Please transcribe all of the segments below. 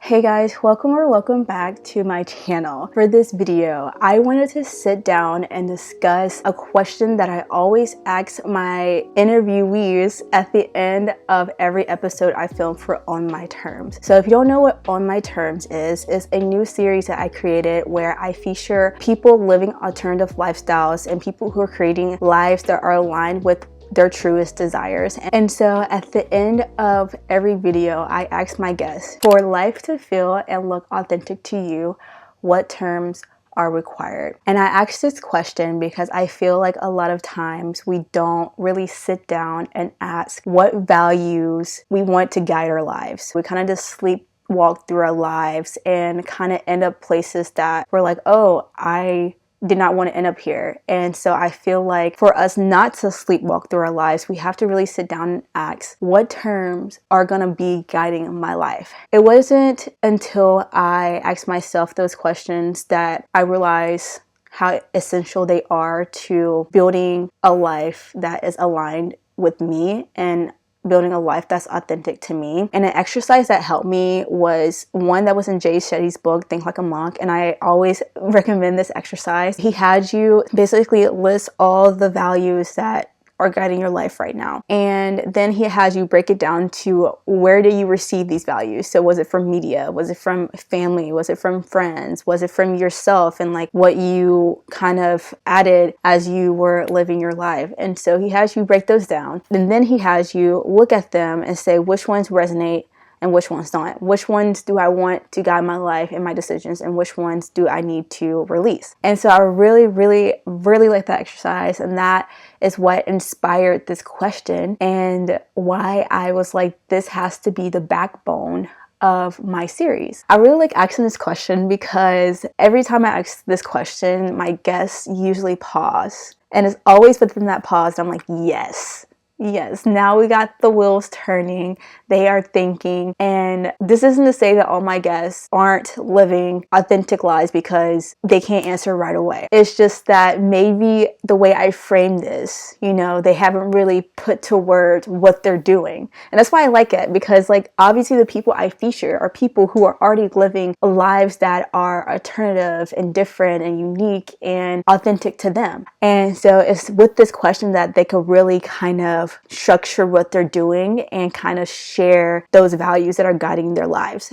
Hey guys, welcome back to my channel. For this video, I wanted to sit down and discuss a question that I always ask my interviewees at the end of every episode I film for On My Terms. So if you don't know what On My Terms is, it's a new series that I created where I feature people living alternative lifestyles and people who are creating lives that are aligned with their truest desires. And so at the end of every video, I ask my guests, for life to feel and look authentic to you, what terms are required? And I ask this question because I feel like a lot of times we don't really sit down and ask what values we want to guide our lives. We kind of just sleepwalk through our lives and kind of end up places that we're like, oh, I did not want to end up here. And so I feel like for us not to sleepwalk through our lives, we have to really sit down and ask, what terms are going to be guiding my life? It wasn't until I asked myself those questions that I realized how essential they are to building a life that is aligned with me and building a life that's authentic to me. And an exercise that helped me was one that was in Jay Shetty's book, Think Like a Monk. And I always recommend this exercise. He had you basically list all the values that are guiding your life right now. And then he has you break it down to where do you receive these values? So was it from media? Was it from family? Was it from friends? Was it from yourself and like what you kind of added as you were living your life? And so he has you break those down. And then he has you look at them and say which ones resonate and which ones don't. Which ones do I want to guide my life and my decisions, and which ones do I need to release? And so I really like that exercise, and that is what inspired this question and why I was like, this has to be the backbone of my series. I really like asking this question because every time I ask this question, my guests usually pause. And it's always within that pause, I'm like, yes, now we got the wheels turning. They are thinking. And this isn't to say that all my guests aren't living authentic lives because they can't answer right away. It's just that maybe the way I frame this, they haven't really put to words what they're doing. And that's why I like it, because like obviously the people I feature are people who are already living lives that are alternative and different and unique and authentic to them. And so it's with this question that they could really kind of structure what they're doing and kind of share those values that are guiding their lives.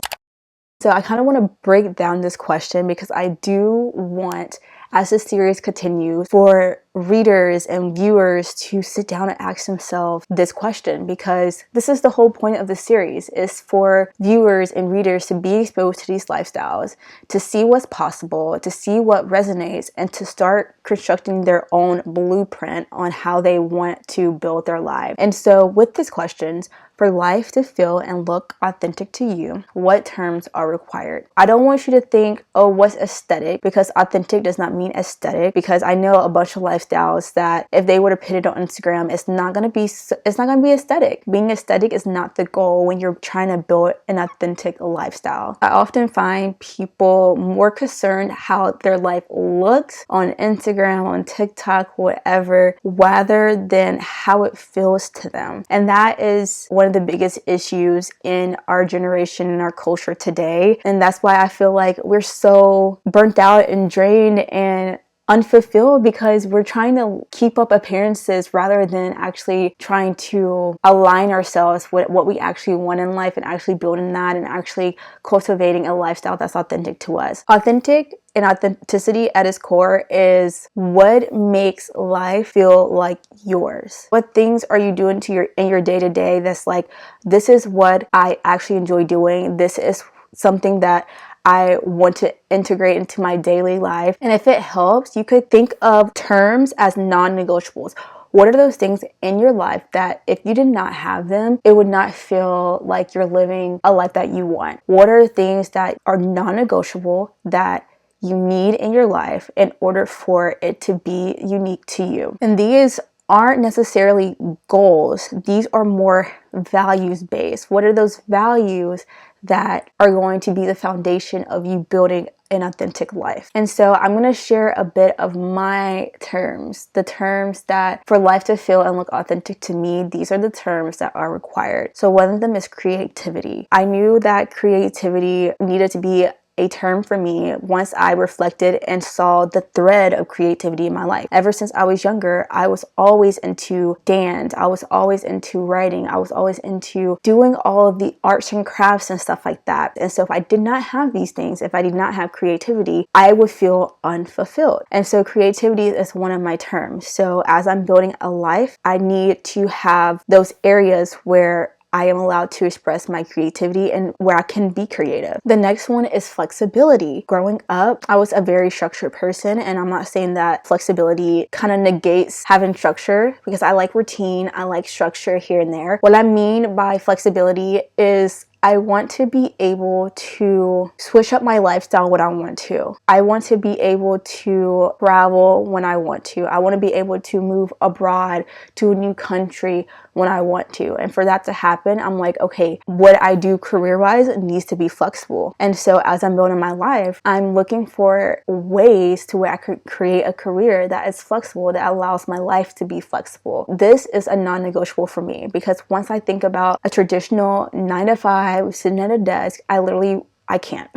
So I kind of want to break down this question because I do want, as this series continues, for readers and viewers to sit down and ask themselves this question, because this is the whole point of the series, is for viewers and readers to be exposed to these lifestyles, to see what's possible, to see what resonates, and to start constructing their own blueprint on how they want to build their life. And so with these questions, for life to feel and look authentic to you, what terms are required? I don't want you to think, oh, what's aesthetic? Because authentic does not mean aesthetic, because I know a bunch of lifestyles that if they were to put it on Instagram, it's not going to be aesthetic. Being aesthetic is not the goal when you're trying to build an authentic lifestyle. I often find people more concerned how their life looks on Instagram, on TikTok, whatever, rather than how it feels to them. And that is one of the biggest issues in our generation and our culture today. And that's why I feel like we're so burnt out and drained and unfulfilled, because we're trying to keep up appearances rather than actually trying to align ourselves with what we actually want in life and actually building that and actually cultivating a lifestyle that's authentic to us. Authentic and authenticity at its core is what makes life feel like yours. What things are you doing in your day-to-day that's like, this is what I actually enjoy doing. This is something that I want to integrate into my daily life. And if it helps, you could think of terms as non-negotiables. What are those things in your life that if you did not have them, it would not feel like you're living a life that you want? What are things that are non-negotiable that you need in your life in order for it to be unique to you? And these aren't necessarily goals. These are more values based. What are those values that are going to be the foundation of you building an authentic life. And so I'm going to share a bit of my terms, the terms that for life to feel and look authentic to me, these are the terms that are required. So one of them is creativity. I knew that creativity needed to be a term for me once I reflected and saw the thread of creativity in my life. Ever since I was younger, I was always into dance. I was always into writing. I was always into doing all of the arts and crafts and stuff like that. And so if I did not have these things, if I did not have creativity, I would feel unfulfilled. And so creativity is one of my terms. So as I'm building a life, I need to have those areas where I am allowed to express my creativity and where I can be creative. The next one is flexibility. Growing up, I was a very structured person, and I'm not saying that flexibility kind of negates having structure, because I like routine, I like structure here and there. What I mean by flexibility is I want to be able to switch up my lifestyle when I want to. I want to be able to travel when I want to. I want to be able to move abroad to a new country when I want to. And for that to happen, I'm like, okay, what I do career-wise needs to be flexible. And so as I'm building my life, I'm looking for ways to where I could create a career that is flexible, that allows my life to be flexible. This is a non-negotiable for me, because once I think about a traditional 9-to-5 sitting at a desk, I can't.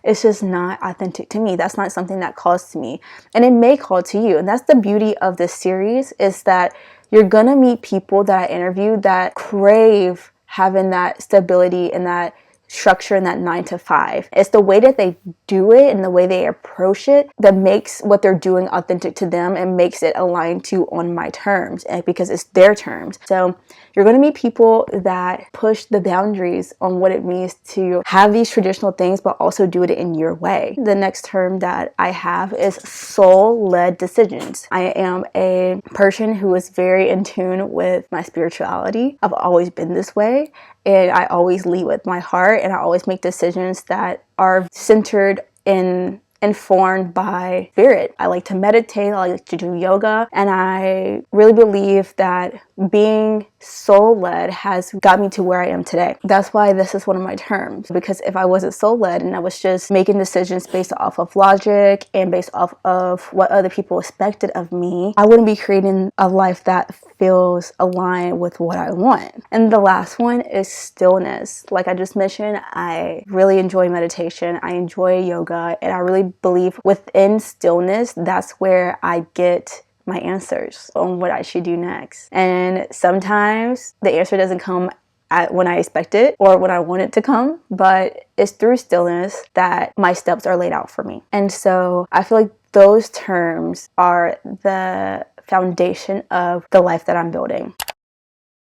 It's just not authentic to me. That's not something that calls to me. And it may call to you. And that's the beauty of this series, is that you're gonna meet people that I interview that crave having that stability and that structure in that 9-to-5. It's the way that they do it and the way they approach it that makes what they're doing authentic to them and makes it aligned to on my terms, and because it's their terms. So you're going to meet people that push the boundaries on what it means to have these traditional things but also do it in your way. The next term that I have is soul-led decisions. I am a person who is very in tune with my spirituality. I've always been this way. And I always lead with my heart, and I always make decisions that are centered in informed by spirit. I like to meditate, I like to do yoga, and I really believe that being soul-led has got me to where I am today. That's why this is one of my terms, because if I wasn't soul-led and I was just making decisions based off of logic and based off of what other people expected of me, I wouldn't be creating a life that feels aligned with what I want. And the last one is stillness. Like I just mentioned, I really enjoy meditation, I enjoy yoga, and I really believe within stillness, that's where I get my answers on what I should do next. And sometimes the answer doesn't come when I expect it or when I want it to come, but it's through stillness that my steps are laid out for me. And so I feel like those terms are the foundation of the life that I'm building.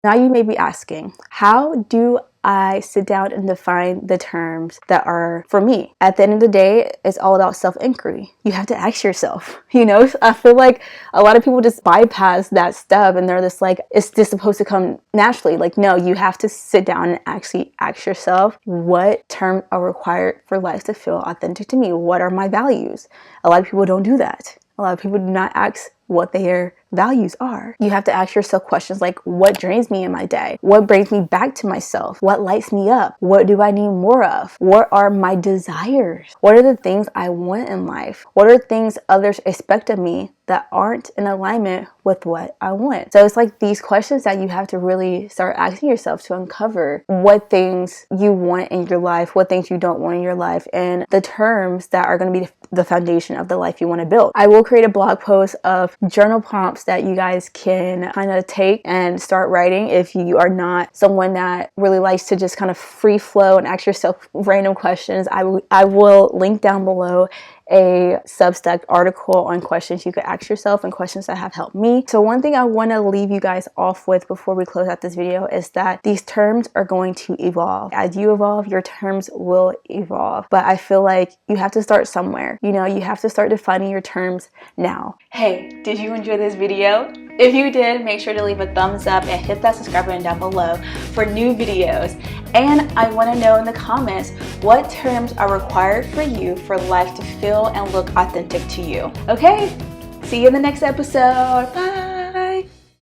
Now you may be asking, how do I sit down and define the terms that are for me? At the end of the day, it's all about self-inquiry. You have to ask yourself, I feel like a lot of people just bypass that step and they're just like, is this supposed to come naturally? Like, no, you have to sit down and actually ask yourself, what terms are required for life to feel authentic to me? What are my values? A lot of people don't do that. A lot of people do not ask what their values are. You have to ask yourself questions like, what drains me in my day? What brings me back to myself? What lights me up? What do I need more of? What are my desires? What are the things I want in life? What are things others expect of me that aren't in alignment with what I want? So it's like these questions that you have to really start asking yourself to uncover what things you want in your life, what things you don't want in your life, and the terms that are going to be the foundation of the life you want to build. I will create a blog post of journal prompts that you guys can kind of take and start writing if you are not someone that really likes to just kind of free flow and ask yourself random questions. I will link down below a Substack article on questions you could ask yourself and questions that have helped me. So one thing I want to leave you guys off with before we close out this video is that these terms are going to evolve. As you evolve, your terms will evolve. But I feel like you have to start somewhere. You have to start defining your terms now. Hey, did you enjoy this video? If you did, make sure to leave a thumbs up and hit that subscribe button down below for new videos. And I want to know in the comments what terms are required for you for life to feel and look authentic to you. Okay, see you in the next episode. Bye.